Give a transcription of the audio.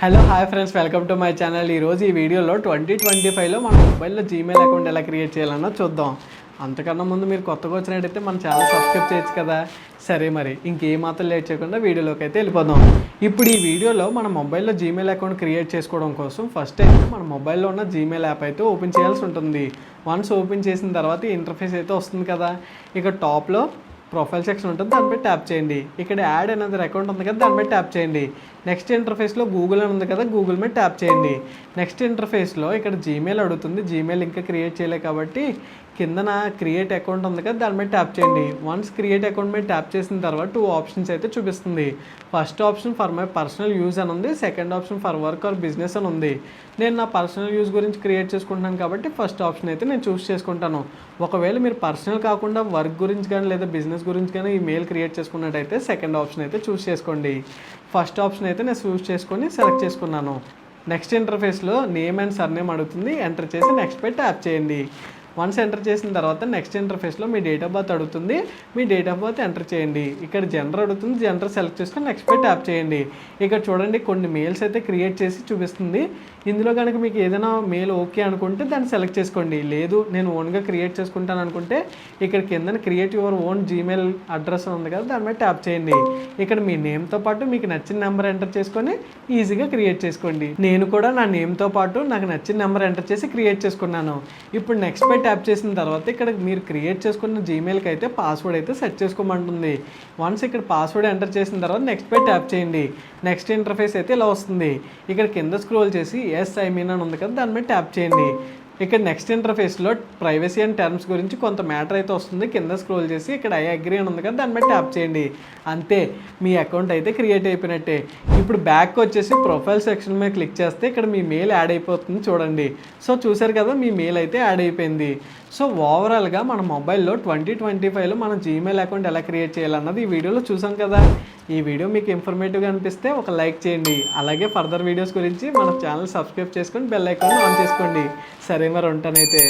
Hello hi friends, welcome to my channel. ఈరోజు ఈ వీడియోలో 2025లో మన మొబైల్లో జీమెయిల్ అకౌంట్ ఎలా క్రియేట్ చేయాలన్నా చూద్దాం. అంతకన్నా ముందు మీరు కొత్తగా వచ్చినట్టయితే మన ఛానల్ సబ్స్క్రైబ్ చేయొచ్చు కదా. సరే, మరి ఇంకేమాత్రం లేట్ చేయకుండా వీడియోలోకి అయితే వెళ్ళిపోదాం. ఇప్పుడు ఈ వీడియోలో మన మొబైల్లో జీమెయిల్ అకౌంట్ క్రియేట్ చేసుకోవడం కోసం ఫస్ట్ అయితే మన మొబైల్లో ఉన్న జీమెయిల్ యాప్ అయితే ఓపెన్ చేయాల్సి ఉంటుంది. వన్స్ ఓపెన్ చేసిన తర్వాత ఈ ఇంటర్ఫేస్ అయితే వస్తుంది కదా. ఇక టాప్లో ప్రొఫైల్ సెక్షన్ ఉంటుంది, దానిపై ట్యాప్ చేయండి. ఇక్కడ యాడ్ అనేది అకౌంట్ ఉంది కదా, దానిపై ట్యాప్ చేయండి. నెక్స్ట్ ఇంటర్ఫేస్లో గూగుల్ అని ఉంది కదా, గూగుల్ మీద ట్యాప్ చేయండి. నెక్స్ట్ ఇంటర్ఫేస్లో ఇక్కడ జీమెయిల్ అడుగుతుంది. జీమెయిల్ ఇంకా క్రియేట్ చేయలేదు కాబట్టి కిందన క్రియేట్ అకౌంట్ ఉంది కదా, దాని మీద ట్యాప్ చేయండి. వన్స్ క్రియేట్ అకౌంట్ మీద ట్యాప్ చేసిన తర్వాత 2 ఆప్షన్స్ అయితే చూపిస్తుంది. First option for my personal use అని ఉంది, second option for work or business అని ఉంది. నేను నా పర్సనల్ యూజ్ గురించి క్రియేట్ చేసుకుంటున్నాను కాబట్టి ఫస్ట్ ఆప్షన్ అయితే నేను చూస్ చేసుకుంటాను. ఒకవేళ మీరు పర్సనల్ కాకుండా వర్క్ గురించి కానీ లేదా బిజినెస్ గురించి కానీ ఈ మెయిల్ క్రియేట్ చేసుకున్నట్టయితే సెకండ్ ఆప్షన్ అయితే చూస్ చేసుకోండి. ఫస్ట్ ఆప్షన్ అయితే నేను చూస్ చేసుకొని సెలెక్ట్ చేసుకున్నాను. నెక్స్ట్ ఇంటర్ఫేస్లో నేమ్ అండ్ సర్నేమ్ అడుగుతుంది, ఎంటర్ చేసి నెక్స్ట్ పై ట్యాప్ చేయండి. వన్స్ ఎంటర్ చేసిన తర్వాత నెక్స్ట్ ఇంటర్ఫేస్లో మీ డేట్ ఆఫ్ బర్త్ అడుగుతుంది, మీ డేట్ ఆఫ్ బర్త్ ఎంటర్ చేయండి. ఇక్కడ జెండర్ అడుగుతుంది, జెండర్ సెలెక్ట్ చేసుకొని నెక్స్ట్ పై ట్యాప్ చేయండి. ఇక్కడ చూడండి కొన్ని మెయిల్స్ అయితే క్రియేట్ చేసి చూపిస్తుంది. ఇందులో కనుక మీకు ఏదైనా మెయిల్ ఓకే అనుకుంటే దాన్ని సెలెక్ట్ చేసుకోండి. లేదు నేను ఓన్గా క్రియేట్ చేసుకుంటాను అనుకుంటే ఇక్కడ కింద create your own Gmail address ఉంది కదా, దాని మీద ట్యాప్ చేయండి. ఇక్కడ మీ నేమ్తో పాటు మీకు నచ్చిన నెంబర్ ఎంటర్ చేసుకొని ఈజీగా క్రియేట్ చేసుకోండి. నేను కూడా నా నేమ్తో పాటు నాకు నచ్చిన నెంబర్ ఎంటర్ చేసి క్రియేట్ చేసుకున్నాను. ఇప్పుడు నెక్స్ట్ పై ట్యాప్ చేసిన తర్వాత ఇక్కడ మీరు క్రియేట్ చేసుకున్న జీమెయిల్కి అయితే పాస్వర్డ్ అయితే సెట్ చేసుకోమంటుంది. వన్స్ ఇక్కడ పాస్వర్డ్ ఎంటర్ చేసిన తర్వాత నెక్స్ట్ పై ట్యాప్ చేయండి. నెక్స్ట్ ఇంటర్ఫేస్ అయితే ఇలా వస్తుంది. ఇక్కడ కింద స్క్రోల్ చేసి ఎస్ ఐ మీన్ అని ఉంది కదా, దాని మీద ట్యాప్ చేయండి. ఇక్కడ నెక్స్ట్ ఇంటర్ఫేస్లో ప్రైవసీ అండ్ టర్మ్స్ గురించి కొంత మ్యాటర్ అయితే వస్తుంది. కింద స్క్రోల్ చేసి ఇక్కడ ఐ అగ్రీ అని ఉంది కదా, దాని మీద ట్యాప్ చేయండి. అంతే, మీ అకౌంట్ అయితే క్రియేట్ అయిపోయినట్టే. ఇప్పుడు బ్యాక్ వచ్చేసి ప్రొఫైల్ సెక్షన్ మీద క్లిక్ చేస్తే ఇక్కడ మీ మెయిల్ యాడ్ అయిపోతుంది చూడండి. సో చూసారు కదా, మీ మెయిల్ అయితే యాడ్ అయిపోయింది. సో ఓవరాల్గా మన మొబైల్లో 2025లో మన జీమెయిల్ అకౌంట్ ఎలా క్రియేట్ చేయాలన్నది ఈ వీడియోలో చూసాం కదా. ఈ వీడియో మీకు ఇన్ఫర్మేటివ్గా అనిపిస్తే ఒక లైక్ చేయండి. అలాగే ఫర్దర్ వీడియోస్ గురించి మన ఛానల్ సబ్స్క్రైబ్ చేసుకొని బెల్ ఐకాన్ ఆన్ చేసుకోండి. సరే, మరి ఉంటానైతే.